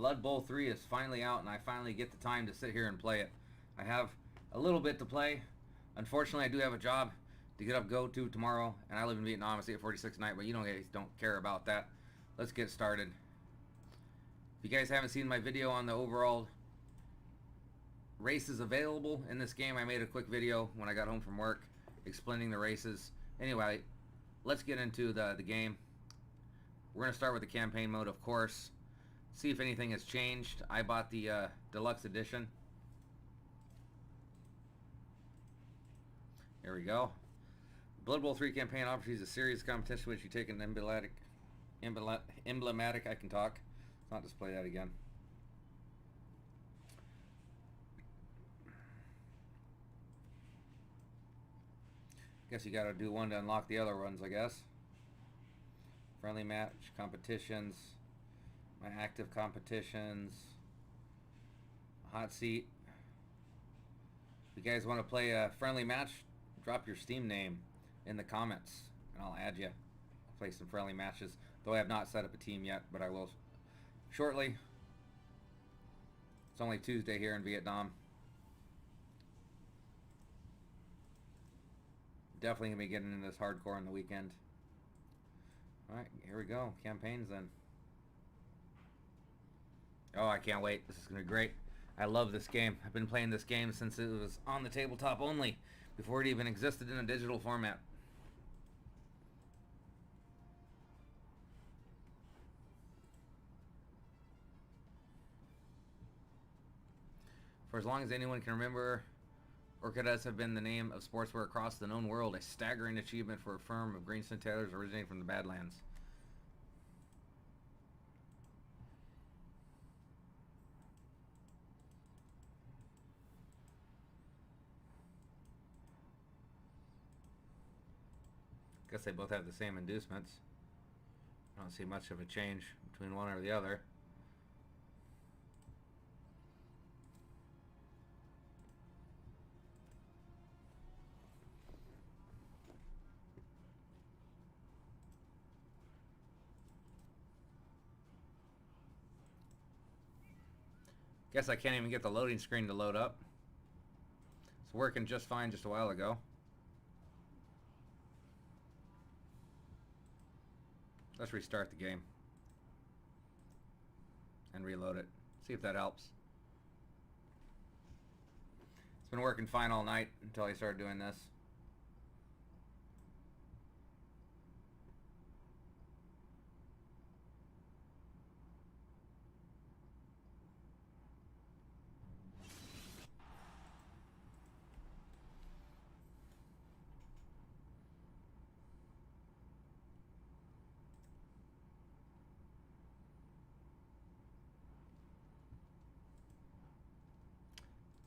Blood Bowl 3 is finally out, and I finally get the time to sit here and play it. I have a little bit to play. Unfortunately, I do have a job to go to tomorrow, and I live in Vietnam. I stay at 46 night, but you don't care about that. Let's get started. If you guys haven't seen my video on the overall races available in this game, I made a quick video when I got home from work explaining the races. Anyway, let's get into the game. We're going to start with the campaign mode, of course. See if anything has changed. I bought the deluxe edition. Here we go. Blood Bowl 3 campaign offers you a series of competition which you take an emblematic, I can talk. Let's not display that again. Guess you gotta do one to unlock the other ones, I guess. Friendly match, competitions, my active competitions, hot seat. If you guys want to play a friendly match, drop your Steam name in the comments and I'll add you. I'll play some friendly matches, though I have not set up a team yet, but I will shortly. It's only Tuesday here in Vietnam. Definitely gonna be getting into this hardcore on the weekend. Alright, here we go. Campaigns then. Oh, I can't wait. This is gonna be great. I love this game. I've been playing this game since it was on the tabletop only, before it even existed in a digital format. For as long as anyone can remember, Orchidas have been the name of sportswear across the known world, a staggering achievement for a firm of Greenston tailors originating from the Badlands. Guess they both have the same inducements. I don't see much of a change between one or the other. Guess I can't even get the loading screen to load up. It's working just fine just a while ago. Let's restart the game and reload it. See if that helps. It's been working fine all night until I started doing this.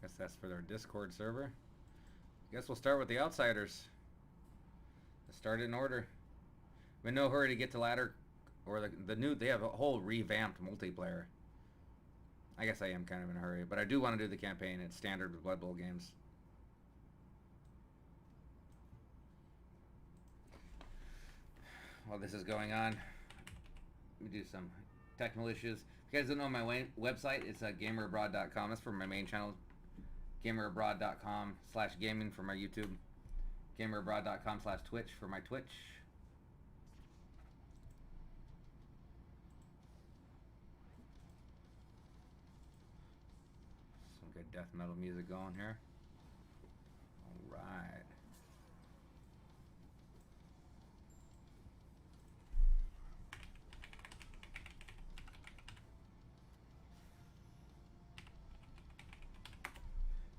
Guess that's for their Discord server. Guess we'll start with the outsiders. Let's start in order. I'm in no hurry to get to ladder or the new. They have a whole revamped multiplayer. I guess I am kind of in a hurry, but I do want to do the campaign. It's standard with Blood Bowl games. While this is going on, let me do some technical issues. If you guys don't know my website, it's gamerabroad.com. That's for my main channel. gamerabroad.com/gaming for my YouTube. gamerabroad.com/Twitch for my Twitch. Some good death metal music going here. All right.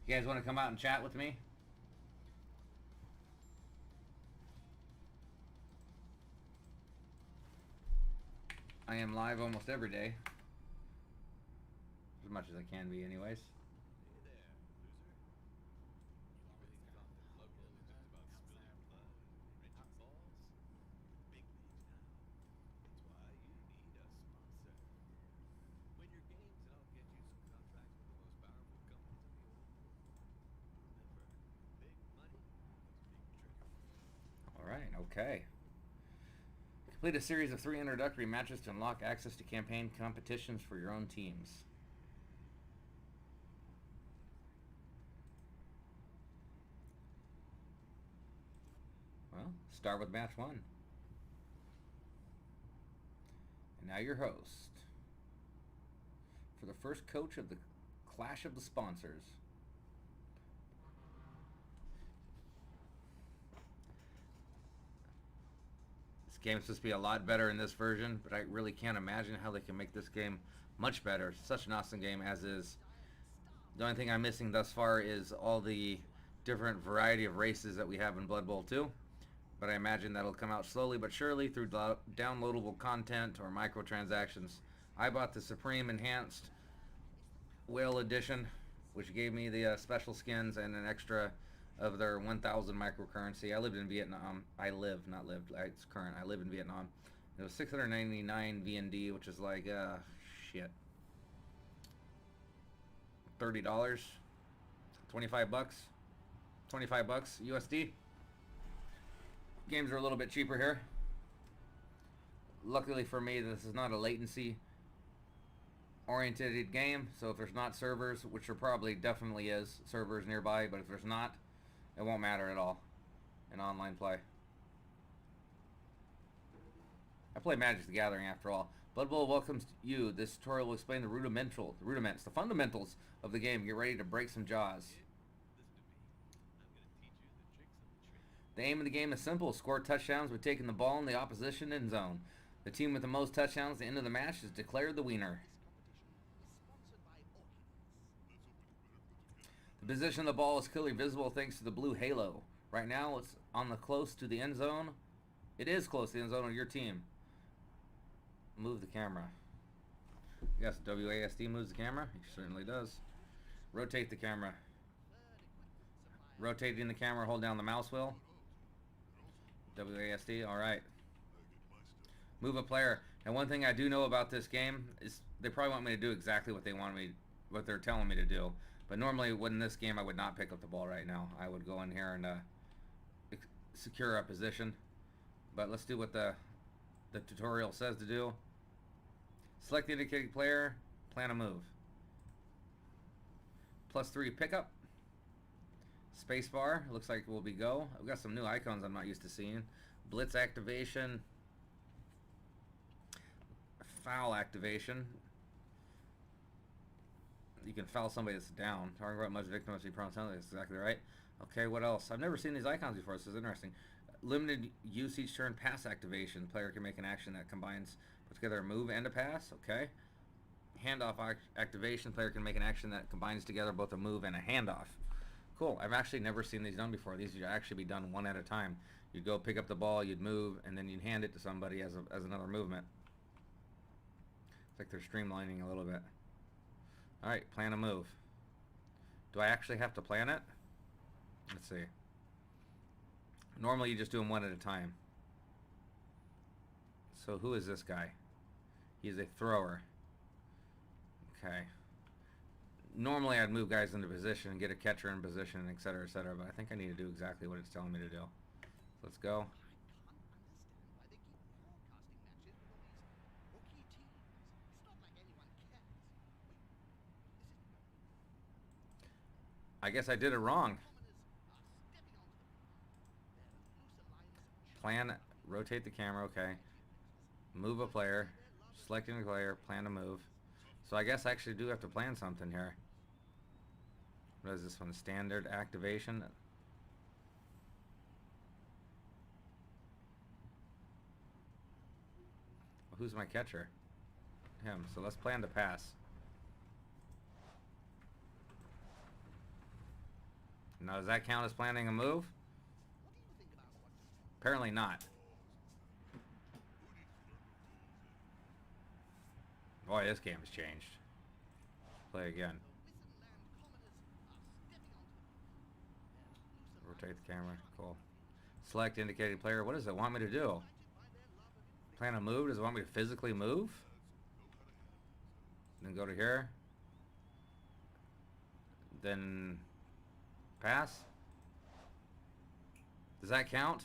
You guys want to come out and chat with me? I am live almost every day. As much as I can be anyways. Alright, okay. Complete a series of 3 introductory matches to unlock access to campaign competitions for your own teams. Well, start with match 1. And now your host for the first coach of the Clash of the Sponsors. This game's supposed to be a lot better in this version, but I really can't imagine how they can make this game much better. It's such an awesome game as is. The only thing I'm missing thus far is all the different variety of races that we have in Blood Bowl 2. But I imagine that'll come out slowly but surely through downloadable content or microtransactions. I bought the Supreme Enhanced Whale Edition, which gave me the special skins and an extra of their 1,000 microcurrency. I lived in Vietnam. It's current. I live in Vietnam. It was 699 VND, which is like, shit. $30. 25 bucks. 25 bucks USD. Games are a little bit cheaper here. Luckily for me, this is not a latency oriented game, so if there's not servers, which there probably definitely is servers nearby, but if there's not, it won't matter at all in online play. I play Magic the Gathering after all. Blood Bowl welcomes you. This tutorial will explain the the fundamentals of the game. Get ready to break some jaws. The aim of the game is simple. Score touchdowns by taking the ball in the opposition end zone. The team with the most touchdowns at the end of the match is declared the winner. The position of the ball is clearly visible thanks to the blue halo. Right now it's on the close to the end zone. It is close to the end zone of your team. Move the camera. Yes, WASD moves the camera. He certainly does. Rotate the camera. Rotating the camera, hold down the mouse wheel. WASD, alright. Move a player. And one thing I do know about this game is they probably want me to do exactly what what they're telling me to do. But normally in this game I would not pick up the ball right now. I would go in here and secure a position. But let's do what the tutorial says to do. Select the indicated player, plan a move. +3 pickup. Spacebar, looks like will be go. I've got some new icons I'm not used to seeing. Blitz activation. Foul activation. You can foul somebody that's down. Talking about much victim must be prone. That's exactly right. Okay, what else? I've never seen these icons before. This is interesting. Limited use each turn pass activation. Player can make an action that combines put together a move and a pass. Okay. Handoff activation. Player can make an action that combines together both a move and a handoff. Cool. I've actually never seen these done before. These should actually be done one at a time. You'd go pick up the ball, you'd move, and then you'd hand it to somebody as another movement. It's like they're streamlining a little bit. Alright, plan a move. Do I actually have to plan it? Let's see. Normally you just do them one at a time. So who is this guy? He's a thrower. Okay. Normally I'd move guys into position and get a catcher in position, etc., etc., but I think I need to do exactly what it's telling me to do. Let's go. I guess I did it wrong. Plan, rotate the camera, okay. Move a player, selecting a player, plan a move. So I guess I actually do have to plan something here. What is this one? Standard activation. Well, who's my catcher? Him. So let's plan to pass. Now does that count as planning a move? Apparently not. Boy, this game has changed. Play again. Rotate the camera. Cool. Select indicated player. What does it want me to do? Plan a move? Does it want me to physically move? Then go to here. Then pass. Does that count?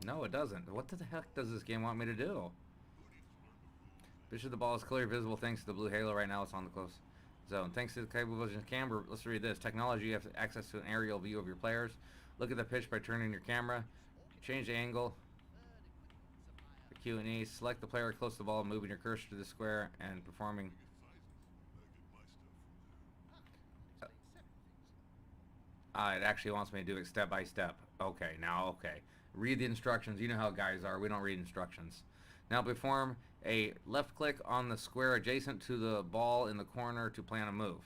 No, it doesn't. What the heck does this game want me to do? Bishop of the ball is clearly visible thanks to the blue halo. Right now it's on the close zone. Thanks to the Cablevision camera, let's read this. Technology, you have access to an aerial view of your players. Look at the pitch by turning your camera. Change the angle. Q and E. Select the player close to the ball, moving your cursor to the square and performing. It actually wants me to do it step by step. Okay, now okay. Read the instructions. You know how guys are. We don't read instructions. Now perform a left click on the square adjacent to the ball in the corner to plan a move.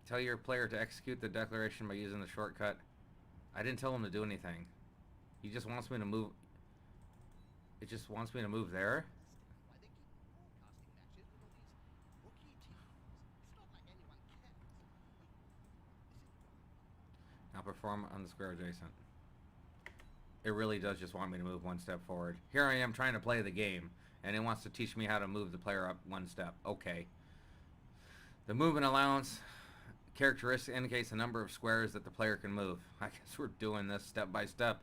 Tell your player to execute the declaration by using the shortcut. I didn't tell him to do anything. He just wants me to move. It just wants me to move there. Now perform on the square adjacent. It really does just want me to move one step forward. Here I am trying to play the game, and it wants to teach me how to move the player up one step. Okay. The movement allowance characteristic indicates the number of squares that the player can move. I guess we're doing this step by step.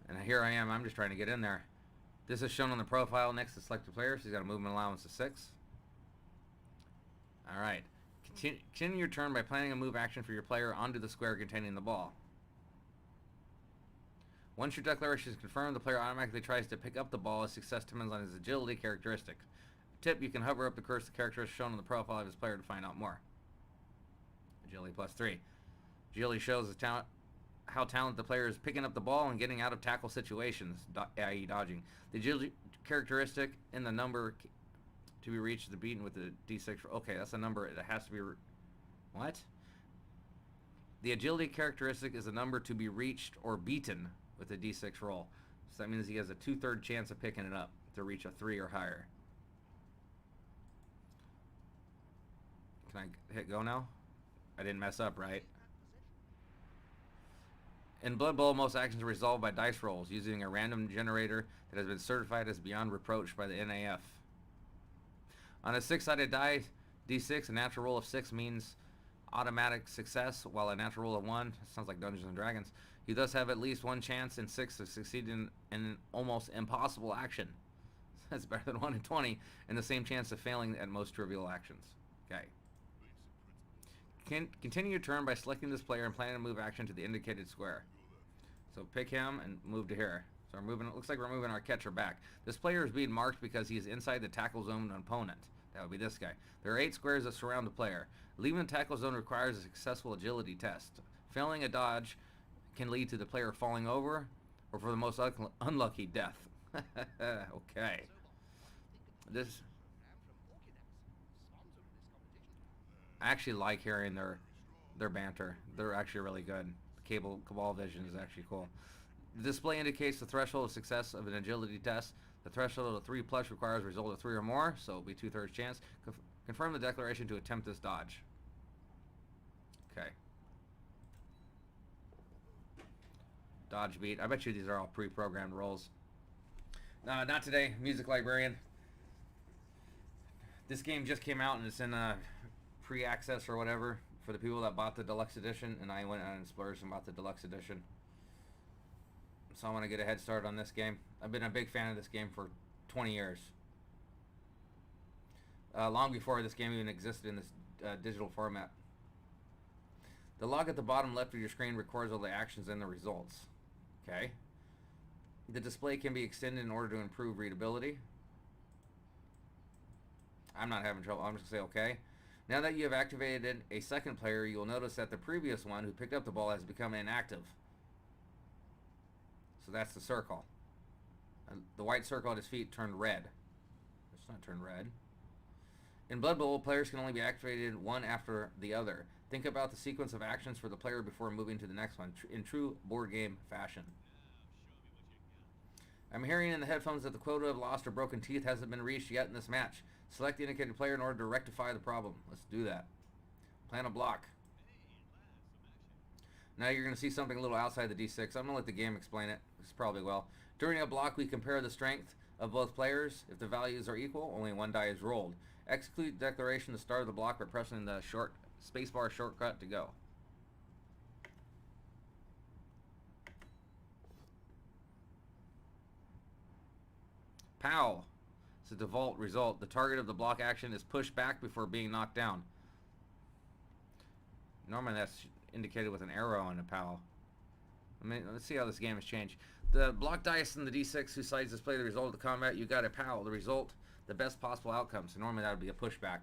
And here I am. I'm just trying to get in there. This is shown on the profile next to selected players. He's got a movement allowance of 6. All right. Continue your turn by planning a move action for your player onto the square containing the ball. Once your declaration is confirmed, the player automatically tries to pick up the ball. His success depends on his agility characteristic. Tip, you can hover up the cursor characteristic shown on the profile of his player to find out more. Agility plus 3. Agility shows how talented the player is picking up the ball and getting out of tackle situations, i.e. dodging. The agility characteristic in the number to be reached is beaten with the D6. Okay, that's a number that has to be... What? The agility characteristic is a number to be reached or beaten with a D6 roll. So that means he has a 2/3 chance of picking it up to reach a 3 or higher. Can I hit go now? I didn't mess up, right? In Blood Bowl, most actions are resolved by dice rolls using a random generator that has been certified as beyond reproach by the NAF. On a 6-sided die, D6, a natural roll of 6 means automatic success, while a natural roll of 1, sounds like Dungeons and Dragons, you thus have at least one chance in 6 of succeeding in an almost impossible action. That's better than 1 in 20, and the same chance of failing at most trivial actions. Okay. Continue your turn by selecting this player and planning a move action to the indicated square. So pick him and move to here. So we're moving. It looks like we're moving our catcher back. This player is being marked because he is inside the tackle zone of an opponent. That would be this guy. There are 8 squares that surround the player. Leaving the tackle zone requires a successful agility test. Failing a dodge can lead to the player falling over, or for the most unlucky, death. Okay. I actually like hearing their banter. They're actually really good. Cabal Vision is actually cool. The display indicates the threshold of success of an agility test. The threshold of 3+ requires a result of 3 or more, so it'll be 2/3 chance. Confirm the declaration to attempt this dodge. Okay. Dodge beat. I bet you these are all pre-programmed rolls. No, not today. Music Librarian. This game just came out and it's in pre-access or whatever for the people that bought the deluxe edition, and I went out and splurged and bought the deluxe edition. So I want to get a head start on this game. I've been a big fan of this game for 20 years. Long before this game even existed in this digital format. The log at the bottom left of your screen records all the actions and the results. Okay. The display can be extended in order to improve readability. I'm not having trouble. I'm just going to say okay. Now that you have activated a second player, you will notice that the previous one who picked up the ball has become inactive. So that's the circle. And the white circle at his feet turned red. It's not turned red. In Blood Bowl, players can only be activated one after the other. Think about the sequence of actions for the player before moving to the next one, in true board game fashion. I'm hearing in the headphones that the quota of lost or broken teeth hasn't been reached yet in this match. Select the indicated player in order to rectify the problem. Let's do that. Plan a block. Now you're going to see something a little outside the D6. I'm going to let the game explain it. This probably will. During a block, we compare the strength of both players. If the values are equal, only one die is rolled. Execute declaration to start of the block by pressing the short spacebar shortcut to go. Pow! It's a default result. The target of the block action is pushed back before being knocked down. Normally that's indicated with an arrow and a POW. Let's see how this game has changed. The block dice and the D6 whose sides display the result of the combat, you got a POW. The result, the best possible outcome. So normally that would be a pushback.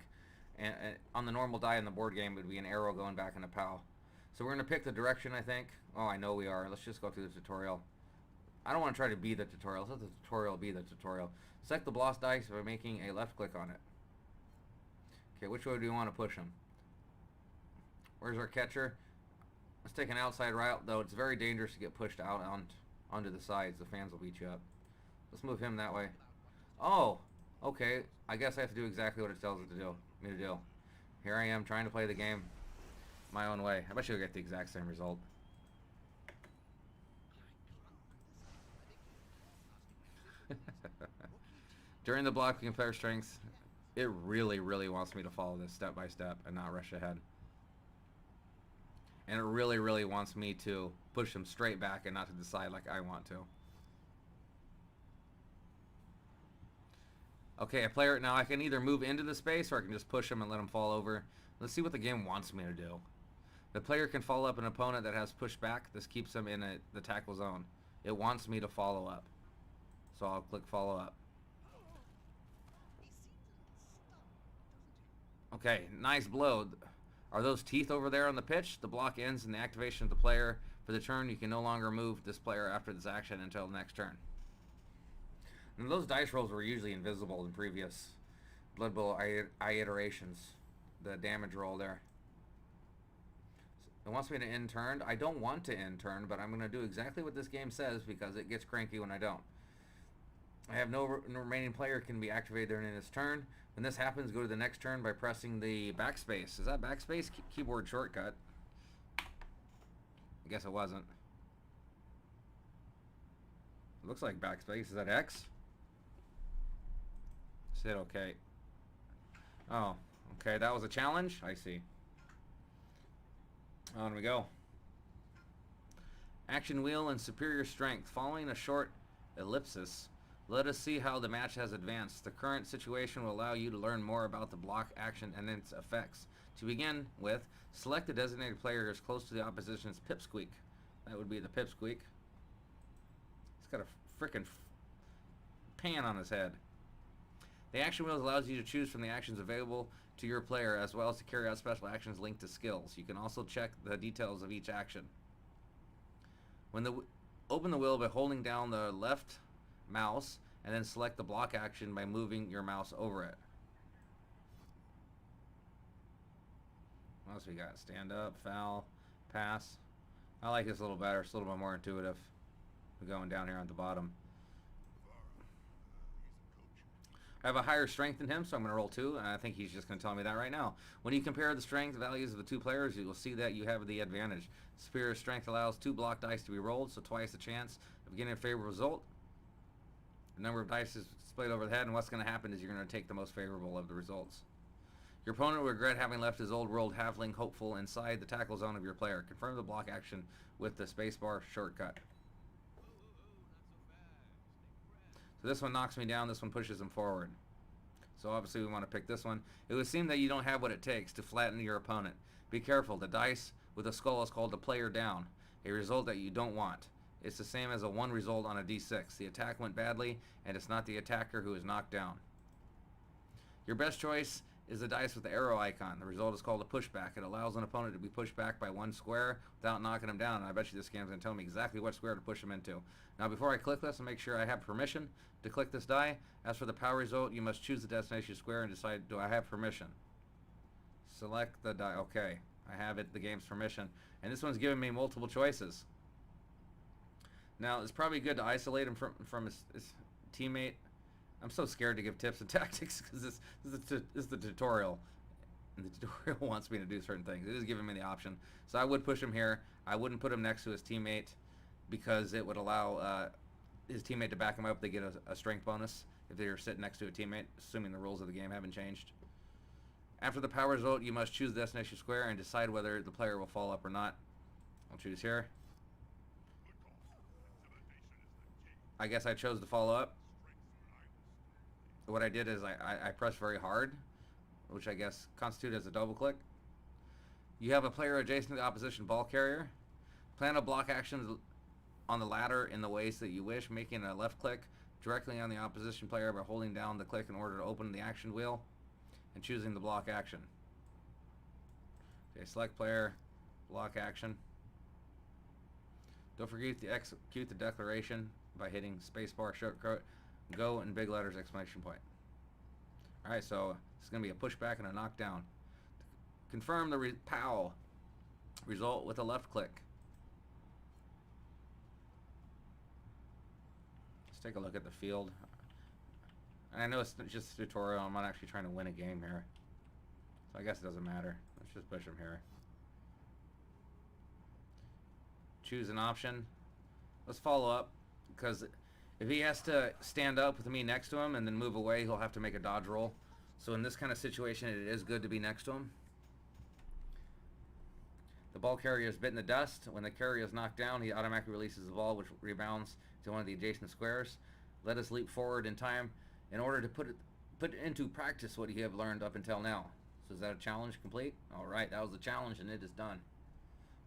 And on the normal die in the board game, it would be an arrow going back in a POW. So we're going to pick the direction, I think. Oh, I know we are. Let's just go through the tutorial. I don't want to try to be the tutorial. Let the tutorial be the tutorial. Select the block dice by making a left click on it. Okay, which way do you want to push them? Where's our catcher? Let's take an outside route, though it's very dangerous to get pushed out onto the sides. The fans will beat you up. Let's move him that way. Oh, okay. I guess I have to do exactly what it tells me to do. Here I am trying to play the game my own way. I bet you'll get the exact same result. During the block, you can player strengths. It really, really wants me to follow this step by step and not rush ahead. And it really, really wants me to push them straight back and not to decide like I want to. Okay, a player, now I can either move into the space or I can just push them and let them fall over. Let's see what the game wants me to do. The player can follow up an opponent that has pushed back. This keeps them in the tackle zone. It wants me to follow up. So I'll click follow up. Okay, nice blow. Are those teeth over there on the pitch? The block ends in the activation of the player. For the turn, you can no longer move this player after this action until the next turn. And those dice rolls were usually invisible in previous Blood Bowl iterations. The damage roll there. It wants me to end turn. I don't want to end turn, but I'm going to do exactly what this game says because it gets cranky when I don't. I have no remaining player can be activated during this turn. When this happens, go to the next turn by pressing the backspace. Is that backspace? Keyboard shortcut. I guess it wasn't. It looks like backspace. Is that X? Said okay. Oh, okay. That was a challenge? I see. On we go. Action wheel and superior strength. Following a short ellipsis, let us see how the match has advanced. The current situation will allow you to learn more about the block action and its effects. To begin with, select the designated player as close to the opposition's pipsqueak. That would be the pipsqueak. He's got a frickin' pan on his head. The action wheel allows you to choose from the actions available to your player as well as to carry out special actions linked to skills. You can also check the details of each action. Open the wheel by holding down the left mouse and then select the block action by moving your mouse over it. What else we got? Stand up, foul, pass. I like this a little better. It's a little bit more intuitive. We're going down here on the bottom. I have a higher strength than him, so I'm going to roll 2, and I think he's just going to tell me that right now. When you compare the strength values of the two players, you will see that you have the advantage. Superior strength allows 2 block dice to be rolled, so twice the chance of getting a favorable result. The number of dice is displayed over the head, and what's going to happen is you're going to take the most favorable of the results. Your opponent will regret having left his old world halfling hopeful inside the tackle zone of your player. Confirm the block action with the spacebar shortcut. So this one knocks me down, this one pushes him forward. So obviously we want to pick this one. It would seem that you don't have what it takes to flatten your opponent. Be careful, the dice with a skull is called a player down, a result that you don't want. It's the same as a 1 result on a d6. The attack went badly, and it's not the attacker who is knocked down. Your best choice is the dice with the arrow icon. The result is called a pushback. It allows an opponent to be pushed back by 1 square without knocking him down, and I bet you this game's going to tell me exactly what square to push him into. Now before I click this, I'll make sure I have permission to click this die. As for the power result, you must choose the destination square and decide, do I have permission? Select the die. Okay, I have it, the game's permission. And this one's giving me multiple choices. Now, it's probably good to isolate him from his teammate. I'm so scared to give tips and tactics because this is the tutorial. And the tutorial wants me to do certain things. It is giving me the option. So I would push him here. I wouldn't put him next to his teammate because it would allow his teammate to back him up. They get a strength bonus if they're sitting next to a teammate, assuming the rules of the game haven't changed. After the power result, you must choose the destination square and decide whether the player will fall up or not. I'll choose here. I guess I chose to follow up. What I did is I pressed very hard, which I guess constitutes as a double click. You have a player adjacent to the opposition ball carrier. Plan a block actions on the ladder in the ways that you wish, making a left click directly on the opposition player by holding down the click in order to open the action wheel and choosing the block action. Okay, select player, block action. Don't forget to execute the declaration by hitting spacebar, shortcut, go, and big letters, exclamation point. Alright, so it's going to be a pushback and a knockdown. Confirm the POW result with a left click. Let's take a look at the field. And I know it's just a tutorial. I'm not actually trying to win a game here. So I guess it doesn't matter. Let's just push him here. Choose an option. Let's follow up, because if he has to stand up with me next to him and then move away, he'll have to make a dodge roll. So in this kind of situation, it is good to be next to him. The ball carrier is bitten the dust. When the carrier is knocked down, he automatically releases the ball, which rebounds to one of the adjacent squares. Let us leap forward in time in order to put into practice what you have learned up until now. So is that a challenge complete? All right, that was the challenge, and it is done.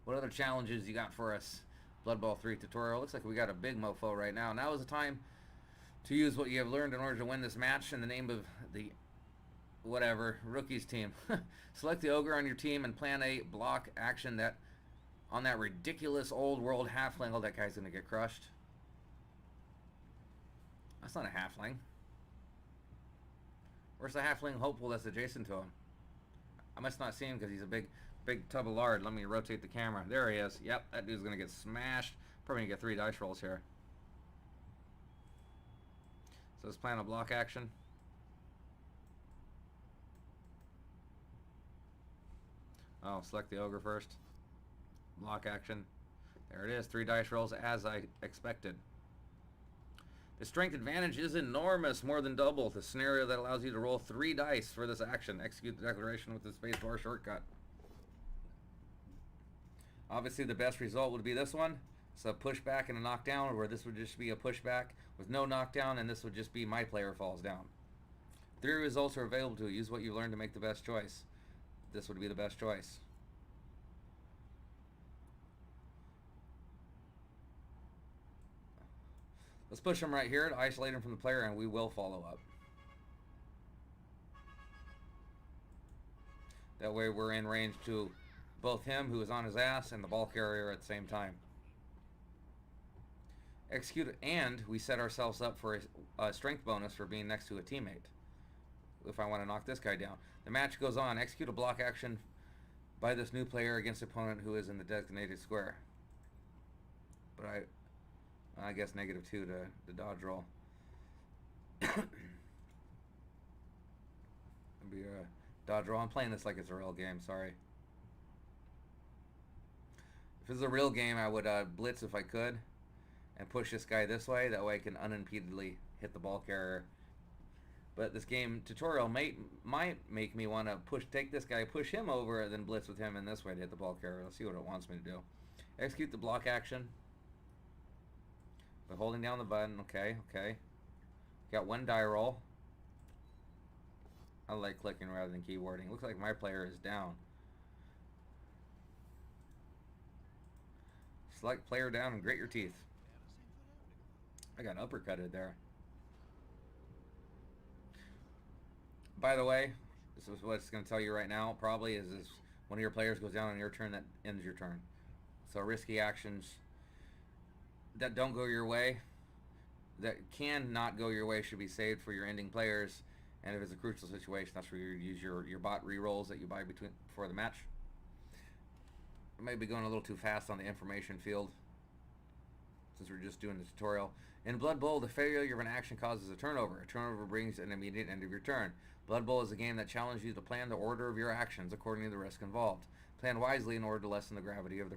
What other challenges you got for us? Blood Bowl 3 tutorial. Looks like we got a big mofo right now. Now is the time to use what you have learned in order to win this match in the name of the whatever rookies team. Select the ogre on your team and plan a block action that on that ridiculous old world halfling. Oh, that guy's gonna get crushed. That's not a halfling. Where's the halfling hopeful that's adjacent to him? I must not see him because he's a big tub of lard. Let me rotate the camera. There he is. Yep, that dude's gonna get smashed. Probably gonna get 3 dice rolls here. So let's plan a block action. Oh, select the ogre first. Block action. There it is. 3 dice rolls as I expected. The strength advantage is enormous, more than double. The scenario that allows you to roll 3 dice for this action. Execute the declaration with the spacebar shortcut. Obviously, the best result would be this one. It's a pushback and a knockdown, where this would just be a pushback with no knockdown, and this would just be my player falls down. 3 results are available to you. Use what you learned to make the best choice. This would be the best choice. Let's push him right here to isolate him from the player, and we will follow up. That way we're in range to both him, who is on his ass, and the ball carrier at the same time. Execute, and we set ourselves up for a strength bonus for being next to a teammate. If I want to knock this guy down. The match goes on. Execute a block action by this new player against the opponent who is in the designated square. But I guess -2 to dodge roll. It'll be a dodge roll. I'm playing this like it's a real game. Sorry. If this is a real game, I would blitz if I could and push this guy this way. That way I can unimpededly hit the ball carrier. But this game tutorial might make me want to take this guy, push him over, and then blitz with him in this way to hit the ball carrier. Let's see what it wants me to do. Execute the block action by holding down the button. Okay. Got 1 die roll. I like clicking rather than keyboarding. Looks like my player is down. Select player down and grit your teeth. I got uppercutted there. By the way, this is what it's going to tell you right now, probably, is one of your players goes down on your turn, that ends your turn. So risky actions that don't go your way, that can not go your way, should be saved for your ending players. And if it's a crucial situation, that's where you use your bot re-rolls that you buy before the match. I may be going a little too fast on the information field, since we're just doing the tutorial. In Blood Bowl, the failure of an action causes a turnover. A turnover brings an immediate end of your turn. Blood Bowl is a game that challenges you to plan the order of your actions according to the risk involved. Plan wisely in order to lessen the gravity of the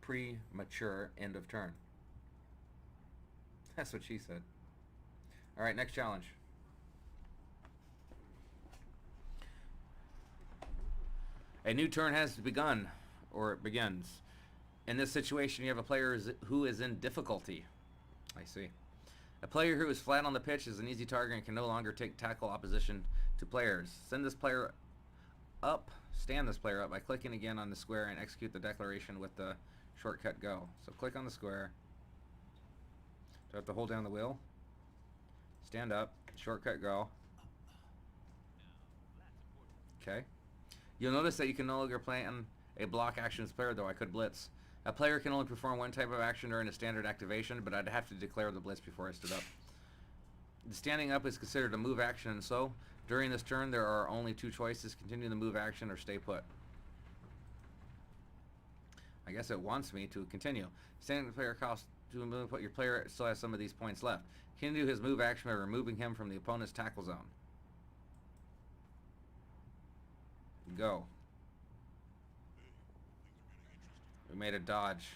premature end of turn. That's what she said. Alright, next challenge. A new turn has begun, or it begins. In this situation, you have a player who is in difficulty. I see. A player who is flat on the pitch is an easy target and can no longer take tackle opposition to players. Stand this player up by clicking again on the square and execute the declaration with the shortcut go. So click on the square. Do I have to hold down the wheel? Stand up, shortcut go. Okay. You'll notice that you can no longer plan a block action as player, though I could blitz. A player can only perform one type of action during a standard activation, but I'd have to declare the blitz before I stood up. The standing up is considered a move action, and so during this turn there are only two choices: continue the move action or stay put. I guess it wants me to continue. Standing the player costs to move, but your player still has some of these points left. Continue his move action by removing him from the opponent's tackle zone. Go. We made a dodge.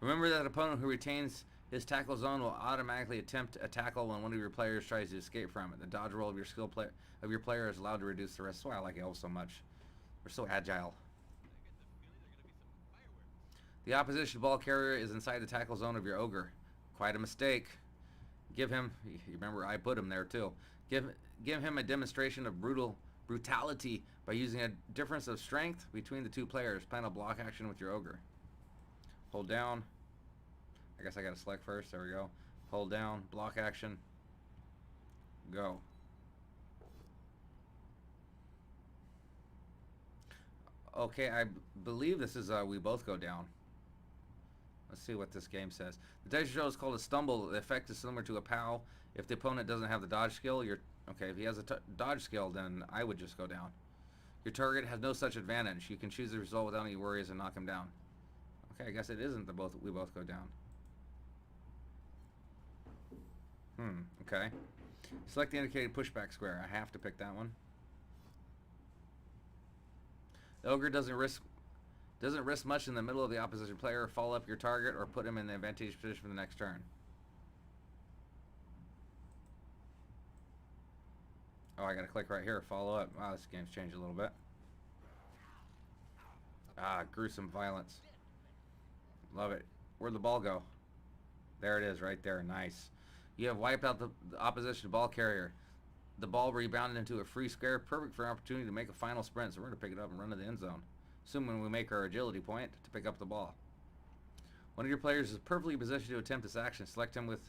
Remember that opponent who retains his tackle zone will automatically attempt a tackle when one of your players tries to escape from it. The dodge roll of your player is allowed to reduce the risk. That's why I like elves so much. We're so agile. The opposition ball carrier is inside the tackle zone of your ogre. Quite a mistake. Give him, you remember I put him there too. Give him a demonstration of brutality by using a difference of strength between the two players. Plan a block action with your ogre. Hold down. I guess I gotta select first. There we go. Hold down. Block action. Go. Okay, I believe this is we both go down. Let's see what this game says. The dice roll is called a stumble. The effect is similar to a POW. If the opponent doesn't have the dodge skill, okay, if he has a dodge skill, then I would just go down. Your target has no such advantage. You can choose the result without any worries and knock him down. Okay, I guess it isn't we both go down. Okay. Select the indicated pushback square. I have to pick that one. The ogre doesn't risk much in the middle of the opposition player. Follow up your target or put him in the advantageous position for the next turn. Oh, I gotta click right here. Follow up. Wow, this game's changed a little bit. Ah, gruesome violence. Love it. Where'd the ball go? There it is, right there. Nice. You have wiped out the opposition ball carrier. The ball rebounded into a free square, perfect for an opportunity to make a final sprint. So we're going to pick it up and run to the end zone. Assuming we make our agility point to pick up the ball. One of your players is perfectly positioned to attempt this action. Select him with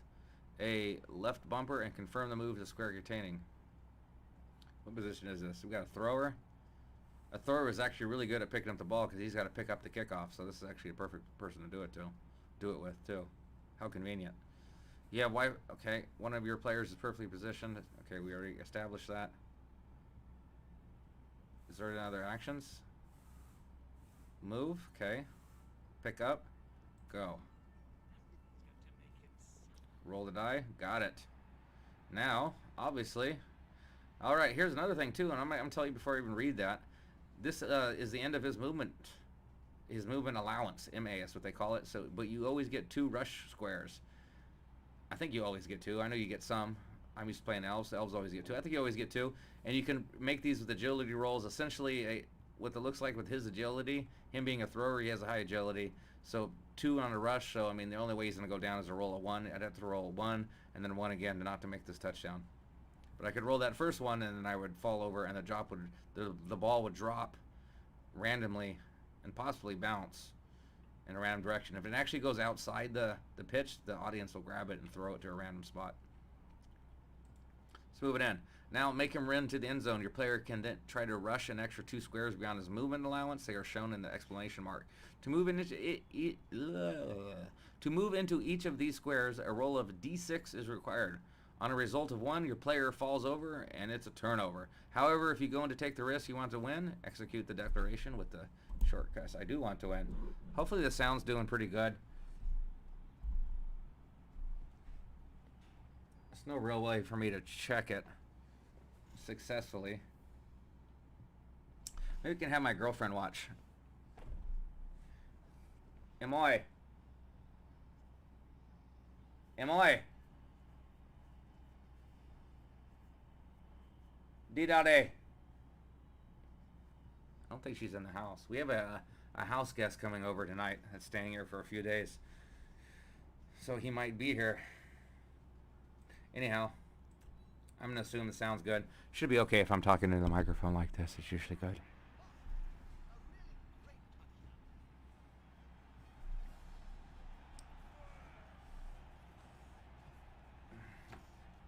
a left bumper and confirm the move to square containing. What position is this? We've got a thrower. A thrower is actually really good at picking up the ball because he's got to pick up the kickoff. So this is actually a perfect person to do it with too. How convenient. Yeah, why? Okay, one of your players is perfectly positioned. Okay, we already established that. Is there any other actions? Move. Okay. Pick up. Go. Roll the die. Got it. Now, obviously. All right. Here's another thing too, and I'm gonna tell you before I even read that. This is the end of his movement. His movement allowance, MA is what they call it. So, but you always get 2 rush squares. I think you always get 2. I know you get some. I'm used to playing elves. The elves always get 2. I think you always get 2. And you can make these with agility rolls. Essentially, what it looks like with his agility, him being a thrower, he has a high agility. So 2 on a rush. So, I mean, the only way he's going to go down is a roll of 1. I'd have to roll 1 and then 1 again not to make this touchdown. But I could roll that first one and then I would fall over and the ball would drop randomly and possibly bounce in a random direction. If it actually goes outside the pitch, the audience will grab it and throw it to a random spot. Let's move it in. Now make him run to the end zone. Your player can then try to rush an extra 2 squares beyond his movement allowance. They are shown in the exclamation mark. To move into each of these squares, a roll of D6 is required. On a result of 1, your player falls over and it's a turnover. However, if you go in to take the risk you want to win, execute the declaration with the shortcuts. I do want to win. Hopefully the sound's doing pretty good. There's no real way for me to check it successfully. Maybe we can have my girlfriend watch. Emoy. D-Dot-A. don't think she's in the house. We have a house guest coming over tonight that's staying here for a few days. So he might be here. Anyhow, I'm going to assume it sounds good. Should be okay if I'm talking into the microphone like this. It's usually good.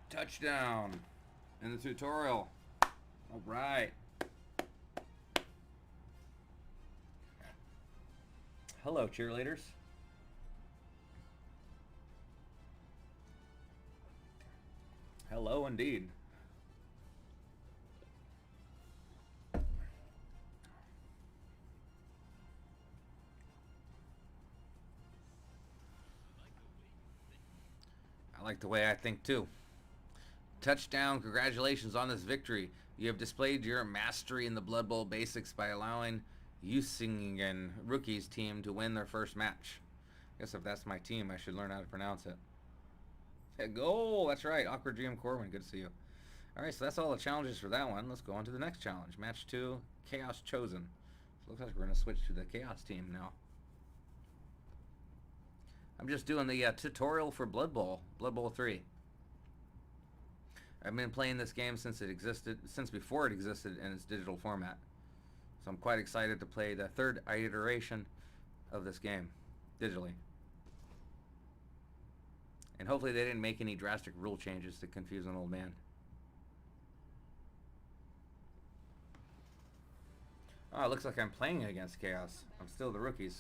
Touchdown in the tutorial. All right. Hello, cheerleaders. Hello, indeed. I like the way I think, too. Touchdown, congratulations on this victory. You have displayed your mastery in the Blood Bowl basics by allowing Usingen rookies team to win their first match. I guess if that's my team, I should learn how to pronounce it. Goal, that's right. Awkward GM Corwin, good to see you. Alright, so that's all the challenges for that one. Let's go on to the next challenge. Match 2, Chaos Chosen. So looks like we're going to switch to the Chaos team now. I'm just doing the tutorial for Blood Bowl 3. I've been playing this game since before it existed in its digital format. So I'm quite excited to play the third iteration of this game digitally. And hopefully they didn't make any drastic rule changes to confuse an old man. Oh, it looks like I'm playing against Chaos. I'm still the rookies.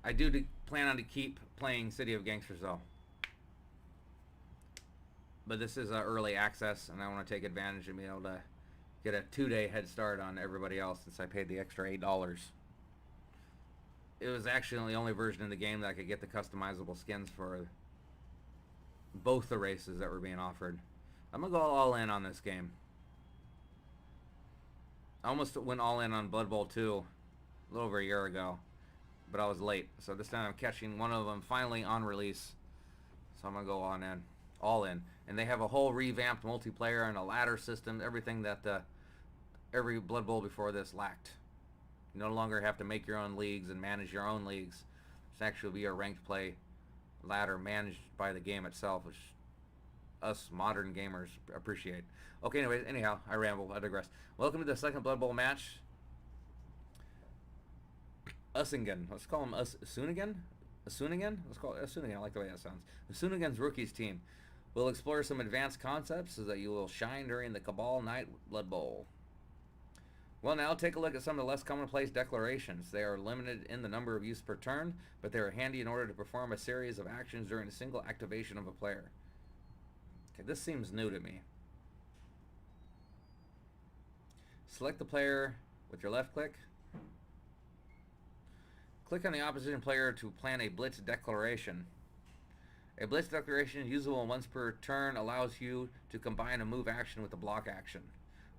I do plan on to keep playing City of Gangsters though. But this is early access, and I want to take advantage of being able to get a 2-day head start on everybody else since I paid the extra $8. It was actually the only version of the game that I could get the customizable skins for both the races that were being offered. I'm going to go all in on this game. I almost went all in on Blood Bowl 2 a little over a year ago, but I was late. So this time I'm catching one of them finally on release. So I'm going to go on in. All in. And they have a whole revamped multiplayer and a ladder system, everything that every Blood Bowl before this lacked. You no longer have to make your own leagues and manage your own leagues. It's actually be a ranked play ladder managed by the game itself, which us modern gamers appreciate. Okay, anyhow, I ramble, I digress. Welcome to the second Blood Bowl match. Usingen. Let's call him Usunigan? Usunigan? Let's call it Usunigan. I like the way that sounds. Usunigan's rookies team. We'll explore some advanced concepts so that you will shine during the Cabal Night Blood Bowl. Well, now take a look at some of the less commonplace declarations. They are limited in the number of use per turn, but they are handy in order to perform a series of actions during a single activation of a player. Okay, this seems new to me. Select the player with your left click. Click on the opposition player to plan a blitz declaration. A blitz declaration, usable once per turn, allows you to combine a move action with a block action.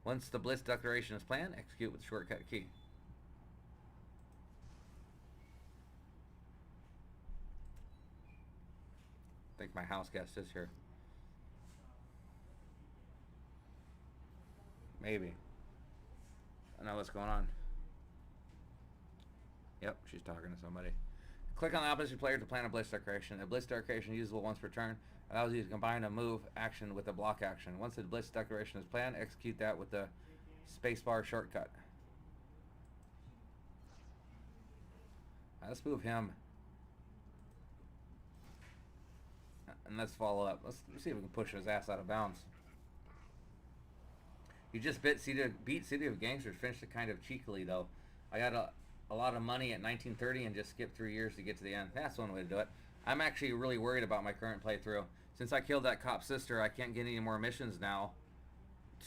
Once the blitz declaration is planned, execute with the shortcut key. I think my house guest is here. Maybe. I know what's going on. Yep, she's talking to somebody. Click on the opposite player to plan a blitz declaration. A blitz declaration, usable once per turn, allows you to combine a move action with a block action. Once the blitz declaration is planned, execute that with the spacebar shortcut. Let's move him. And let's follow up. Let's see if we can push his ass out of bounds. You just beat City of Gangsters. Finished it kind of cheekily, though. I got a lot of money at 1930 and just skipped 3 years to get to the end. That's one way to do it. I'm actually really worried about my current playthrough. Since I killed that cop's sister, I can't get any more missions now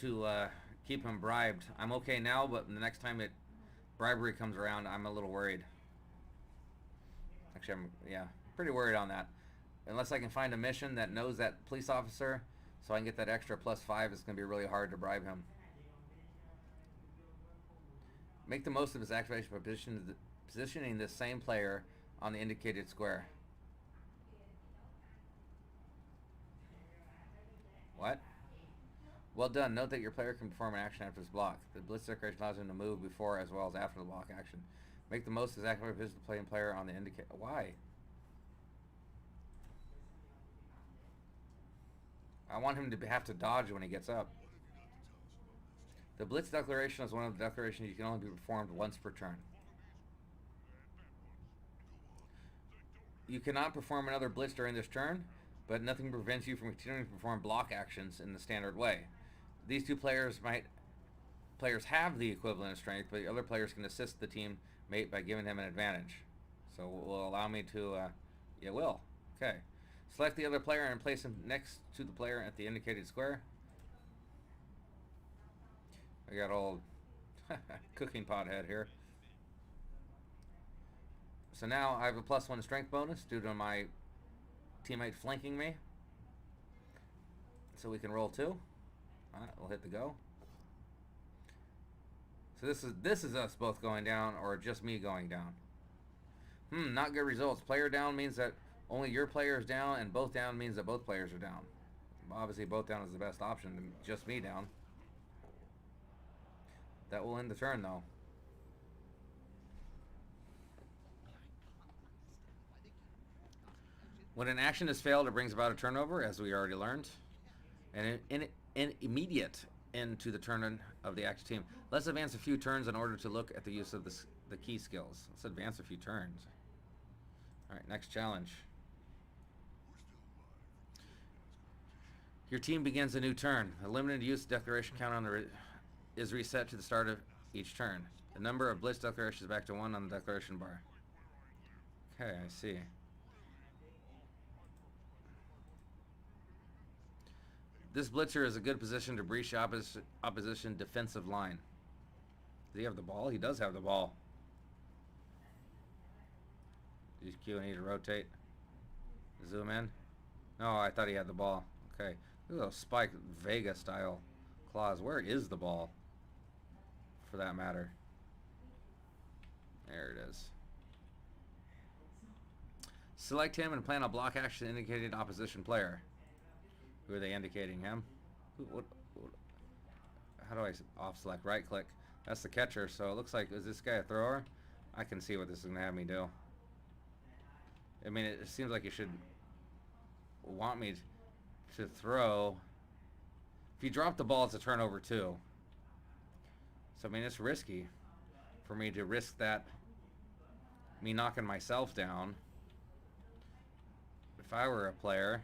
to keep him bribed. I'm okay now, but the next time bribery comes around, I'm a little worried. Actually, I'm pretty worried on that. Unless I can find a mission that knows that police officer, so I can get that extra +5, it's going to be really hard to bribe him. Make the most of his activation by positioning this same player on the indicated square. What? Well done. Note that your player can perform an action after this block. The blitz decoration allows him to move before as well as after the block action. Make the most exactly of his playing player on the indicator. Why? I want him to have to dodge when he gets up. The blitz declaration is one of the declarations you can only be performed once per turn. You cannot perform another blitz during this turn, but nothing prevents you from continuing to perform block actions in the standard way. These two players have the equivalent of strength, but the other players can assist the teammate by giving him an advantage. So it will allow me to, it will. Okay. Select the other player and place him next to the player at the indicated square. I got old cooking pot head here. So now I have a +1 strength bonus due to my teammate flanking me. So we can roll 2. Alright, we'll hit the go. So this is us both going down, or just me going down. Not good results. Player down means that only your player is down, and both down means that both players are down. Obviously both down is the best option than just me down. That will end the turn though. When an action has failed, it brings about a turnover, as we already learned, and an immediate end to the turn of the active team. Let's advance a few turns in order to look at the use of the key skills. Let's advance a few turns. All right, next challenge. Your team begins a new turn. A limited use declaration count on is reset to the start of each turn. The number of blitz declarations is back to 1 on the declaration bar. Okay, I see. This blitzer is a good position to breach opposition defensive line. Does he have the ball? He does have the ball. GQ, I need to rotate. Zoom in. No, I thought he had the ball. Okay. Look at those Spike Vega style claws. Where is the ball? For that matter. There it is. Select him and plan a block action indicated opposition player. Who are they indicating? Him? How do I off select? Right click. That's the catcher. So it looks like, is this guy a thrower? I can see what this is going to have me do. I mean, it seems like you should want me to throw. If you drop the ball, it's a turnover too. So I mean, it's risky for me to risk that, me knocking myself down. If I were a player,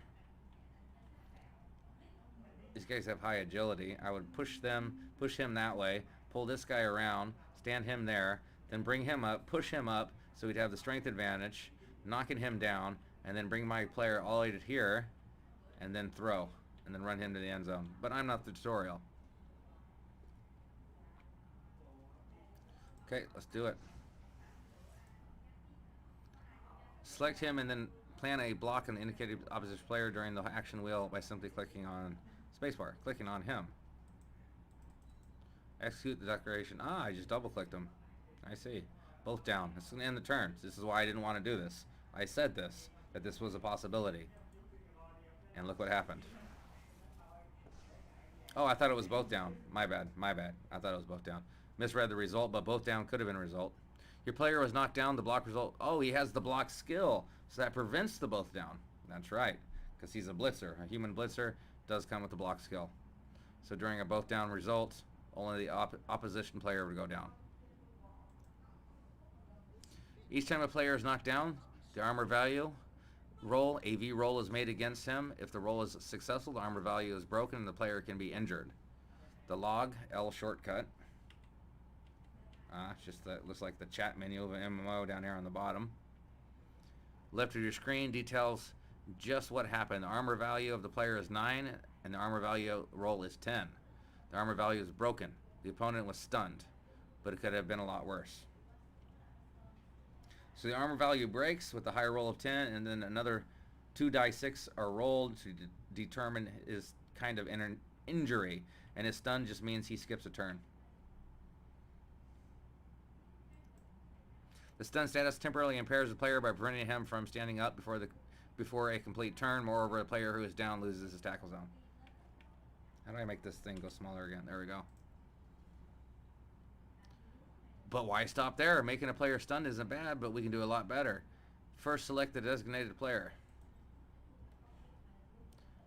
these guys have high agility. I would push him that way, pull this guy around, stand him there, then bring him up, push him up, so we'd have the strength advantage, knocking him down, and then bring my player all the way to here, and then throw, and then run him to the end zone. But I'm not the tutorial. Okay, let's do it. Select him and then plan a block on the indicated opposition player during the action wheel by simply clicking on spacebar, clicking on him. Execute the declaration. I just double clicked him. I see. Both down. This is going to end the turn. This is why I didn't want to do this. I said that this was a possibility. And look what happened. Oh, I thought it was both down. My bad. I thought it was both down. Misread the result, but both down could have been a result. Your player was knocked down. The block result. Oh, he has the block skill. So that prevents the both down. That's right. Because he's a blitzer. A human blitzer does come with the block skill. So during a both down result, only the opposition player would go down. Each time a player is knocked down, the armor value roll, AV roll is made against him. If the roll is successful, the armor value is broken and the player can be injured. The log, L shortcut. Just that looks like the chat menu of an MMO down here on the bottom. Left of your screen details just what happened. The armor value of the player is 9 and the armor value roll is 10. The armor value is broken. The opponent was stunned, but it could have been a lot worse. So the armor value breaks with the higher roll of 10, and then another 2 die 6 are rolled to determine his kind of injury, and his stun just means he skips a turn. The stun status temporarily impairs the player by preventing him from standing up before a complete turn. Moreover, a player who is down loses his tackle zone. How do I make this thing go smaller again? There we go. But why stop there? Making a player stunned isn't bad, but we can do a lot better. First, select the designated player.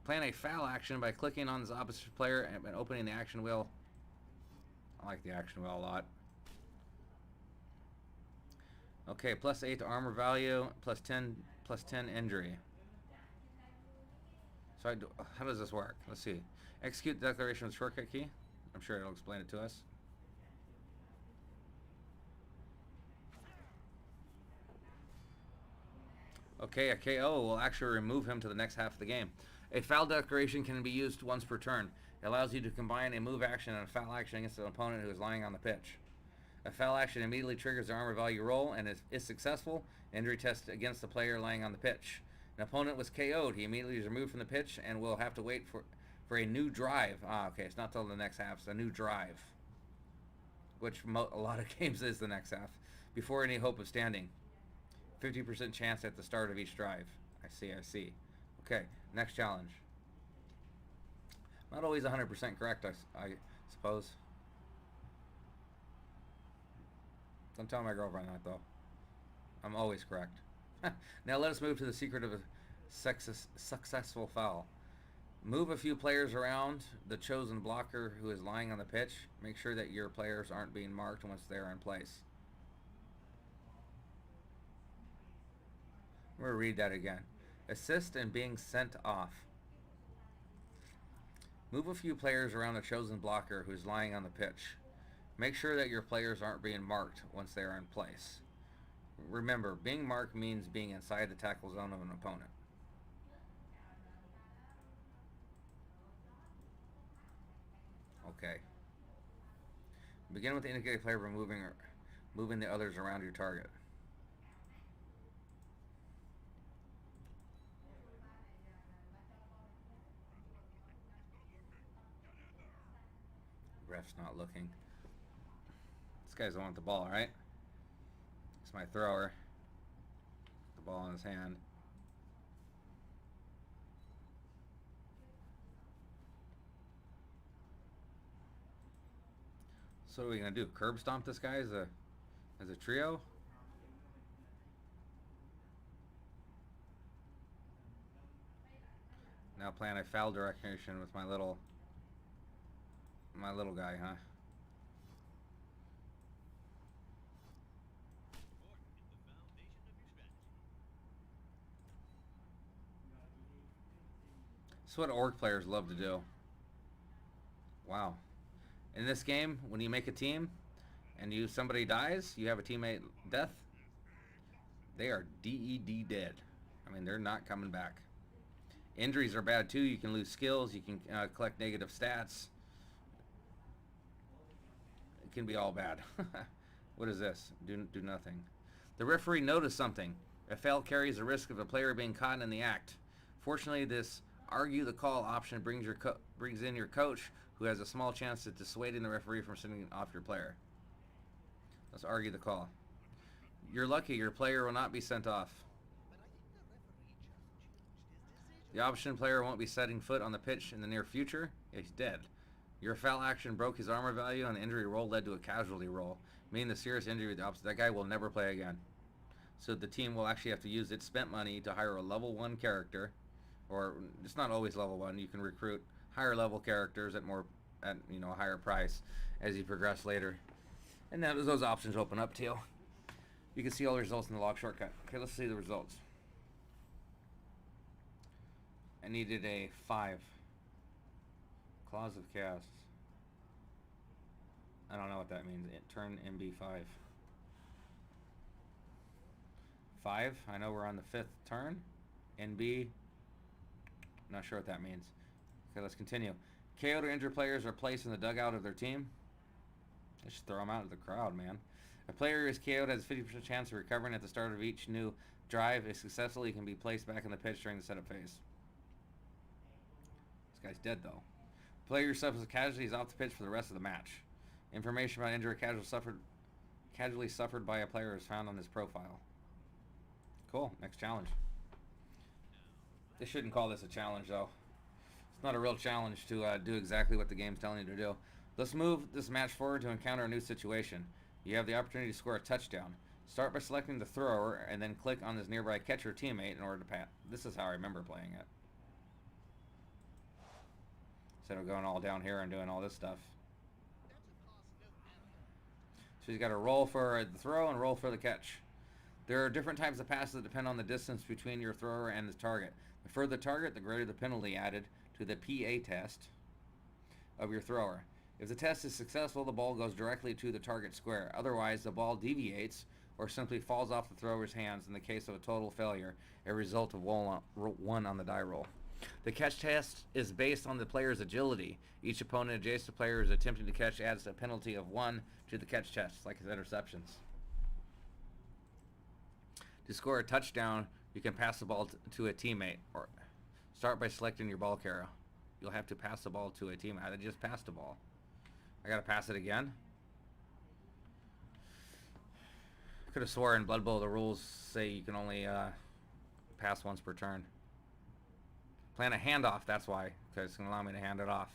Plan a foul action by clicking on this opposite player and opening the action wheel. I like the action wheel a lot. Okay, +8 to armor value, +10 injury. So how does this work? Let's see. Execute the declaration with shortcut key. I'm sure it'll explain it to us. Okay, a KO will actually remove him to the next half of the game. A foul declaration can be used once per turn. It allows you to combine a move action and a foul action against an opponent who is lying on the pitch. A foul action immediately triggers the armor value roll, and is successful, injury test against the player lying on the pitch. An opponent was KO'd. He immediately is removed from the pitch and will have to wait for a new drive. Okay, it's not till the next half. It's a new drive, which a lot of games is the next half, before any hope of standing. 50% chance at the start of each drive. I see. Okay, next challenge. Not always 100% correct, I suppose. Don't tell my girlfriend that, though. I'm always correct. Now let us move to the secret of a successful foul. Move a few players around the chosen blocker who is lying on the pitch. Make sure that your players aren't being marked once they are in place. I'm going to read that again. Assist in being sent off. Move a few players around the chosen blocker who is lying on the pitch. Make sure that your players aren't being marked once they are in place. Remember, being marked means being inside the tackle zone of an opponent. Okay. Begin with the indicated player by moving the others around your target. Ref's not looking. This guy's the one with the ball, right? It's my thrower. The ball in his hand. So what are we gonna do? Curb stomp this guy as a trio? Now plan a foul direction with my little guy, huh? That's what orc players love to do. Wow. In this game, when you make a team and somebody dies, you have a teammate death, they are DED dead. I mean, they're not coming back. Injuries are bad too. You can lose skills. You can collect negative stats. It can be all bad. What is this? Do nothing. The referee noticed something. A foul carries the risk of a player being caught in the act. Fortunately, this argue the call option brings in your coach, who has a small chance at dissuading the referee from sending off your player. Let's argue the call. You're lucky. Your player will not be sent off. The option player won't be setting foot on the pitch in the near future. He's dead. Your foul action broke his armor value, and the injury roll led to a casualty roll, meaning the serious injury of the opposite. That guy will never play again. So the team will actually have to use its spent money to hire a level 1 character, or it's not always level 1. You can recruit higher level characters at a higher price as you progress later, and then those options open up to you. You can see all the results in the log shortcut. Okay, let's see the results. I needed a 5. Claws of Chaos. I don't know what that means. Turn MB5. 5. I know we're on the 5th turn. NB. Not sure what that means. Okay, let's continue. KO'd or injured players are placed in the dugout of their team. Let's just throw them out of the crowd, man. A player who is KO'd has a 50% chance of recovering at the start of each new drive. If successful, he can be placed back in the pitch during the setup phase. This guy's dead, though. Player who suffers a casualty is off the pitch for the rest of the match. Information about injury casualty suffered by a player is found on his profile. Cool. Next challenge. They shouldn't call this a challenge, though. It's not a real challenge to do exactly what the game's telling you to do. Let's move this match forward to encounter a new situation. You have the opportunity to score a touchdown. Start by selecting the thrower and then click on his nearby catcher teammate in order to pass. This is how I remember playing it. Instead of going all down here and doing all this stuff. So he's got to roll for the throw and roll for the catch. There are different types of passes that depend on the distance between your thrower and the target. The further the target, the greater the penalty added to the PA test of your thrower. If the test is successful, the ball goes directly to the target square. Otherwise, the ball deviates or simply falls off the thrower's hands in the case of a total failure, a result of 1 on the die roll. The catch test is based on the player's agility. Each opponent adjacent player is attempting to catch adds a penalty of 1 to the catch test, like his interceptions. To score a touchdown, you can pass the ball to a teammate, or start by selecting your ball carrier. You'll have to pass the ball to a teammate. I just passed the ball. I gotta pass it again. Could have swore in Blood Bowl the rules say you can only pass once per turn. Plan a handoff, that's why, because it's gonna allow me to hand it off.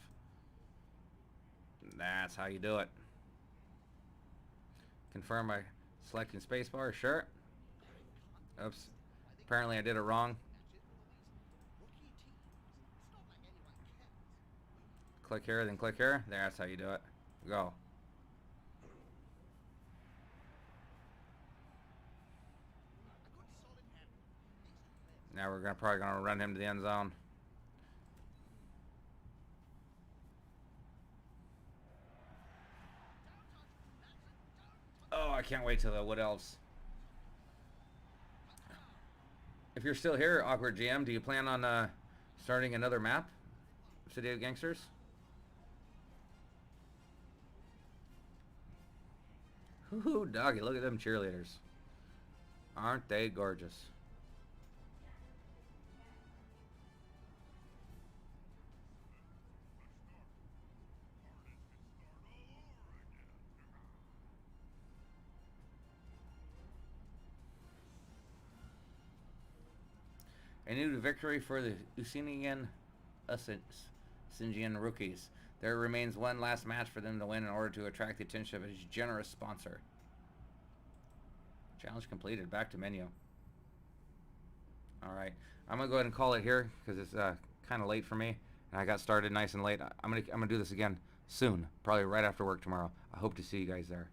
That's how you do it. Confirm by selecting spacebar, sure. Oops. Apparently I did it wrong. Click here, then click here. That's how you do it. Go. Now we're probably gonna run him to the end zone. Oh, I can't wait till the what else. If you're still here, Awkward GM, do you plan on starting another map? City of Gangsters? Ooh, doggy, look at them cheerleaders. Aren't they gorgeous? A new victory for the Usinian Sinjian rookies. There remains one last match for them to win in order to attract the attention of his generous sponsor. Challenge completed. Back to menu. Alright. I'm going to go ahead and call it here because it's kind of late for me. And I got started nice and late. I'm gonna do this again soon. Probably right after work tomorrow. I hope to see you guys there.